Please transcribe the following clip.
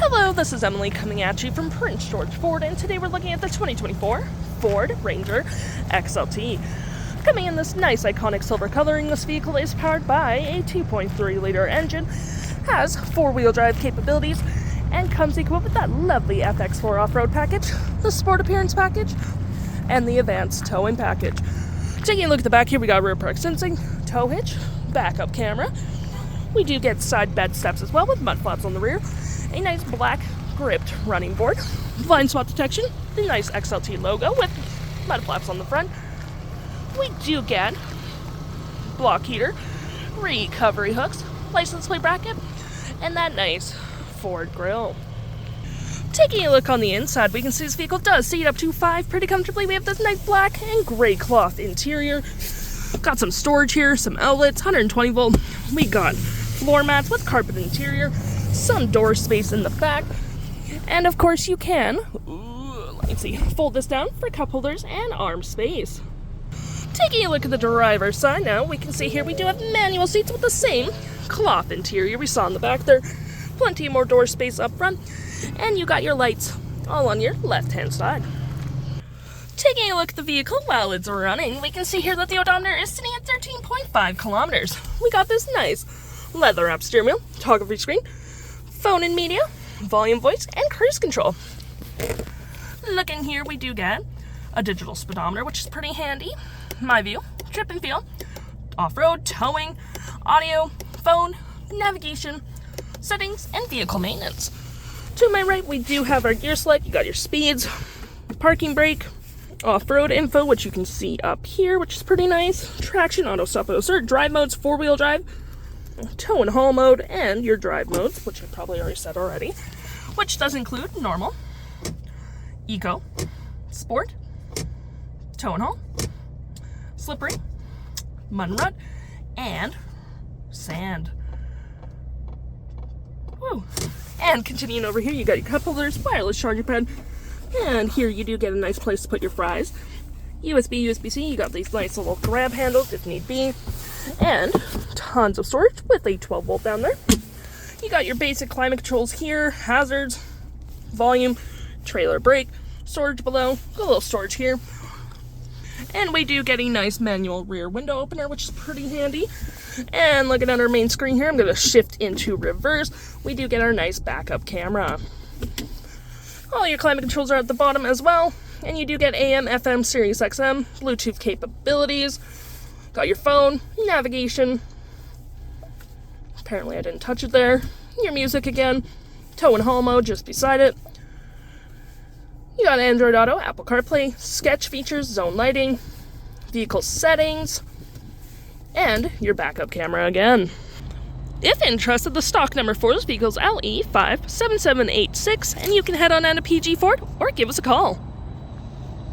Hello, this is Emily coming at you from Prince George Ford, and today we're looking at the 2024 Ford Ranger XLT. Coming in this nice iconic silver coloring, this vehicle is powered by a 2.3-liter engine, has four-wheel drive capabilities, and comes equipped with that lovely FX4 off-road package, the Sport Appearance package, and the Advanced Towing package. Taking a look at the back here, we got rear park sensing, tow hitch, backup camera. We do get side bed steps as well with mud flaps on the rear, a nice black gripped running board, blind spot detection, the nice XLT logo with mud flaps on the front. We do get block heater, recovery hooks, license plate bracket, and that nice Ford grille. Taking a look on the inside, we can see this vehicle does seat up to 5 pretty comfortably. We have this nice black and gray cloth interior. Got some storage here, some outlets, 120 volt. We got floor mats with carpet interior, some door space in the back, and of course you can, let's see, fold this down for cup holders and arm space. Taking a look at the driver's side now, we can see here we do have manual seats with the same cloth interior we saw in the back there. Plenty more door space up front, and you got your lights all on your left-hand side. Taking a look at the vehicle while it's running, we can see here that the odometer is sitting at 13.5 kilometers. We got this nice leather-wrapped steering wheel, toggle-free screen, phone and media, volume, voice, and cruise control. Looking here, we do get a digital speedometer, which is pretty handy. My view, trip and feel, off-road, towing, audio, phone, navigation, settings, and vehicle maintenance. To my right, we do have our gear select. You got your speeds, parking brake, off-road info, which you can see up here, which is pretty nice. Traction, auto stop, auto start, drive modes, four-wheel drive, tow and haul mode, and your drive modes, which I probably already said already, which does include normal, eco, sport, tow and haul, slippery, mud and rut, and sand. Woo. And continuing over here, you got your cup holders, wireless charger pad, and here you do get a nice place to put your fries. USB, USB-C, you got these nice little grab handles if need be, and tons of storage with a 12 volt down there. You got your basic climate controls here, hazards, volume, trailer brake, storage below, a little storage here. And we do get a nice manual rear window opener, which is pretty handy. And looking at our main screen here, I'm going to shift into reverse. We do get our nice backup camera. All your climate controls are at the bottom as well. And you do get AM, FM, SiriusXM, Bluetooth capabilities. Got your phone, navigation. Apparently I didn't touch it there. Your music again. Tow and haul mode just beside it. You got Android Auto, Apple CarPlay, sketch features, zone lighting, vehicle settings, and your backup camera again. If interested, the stock number for this vehicle is LE57786, and you can head on down to PG Ford or give us a call.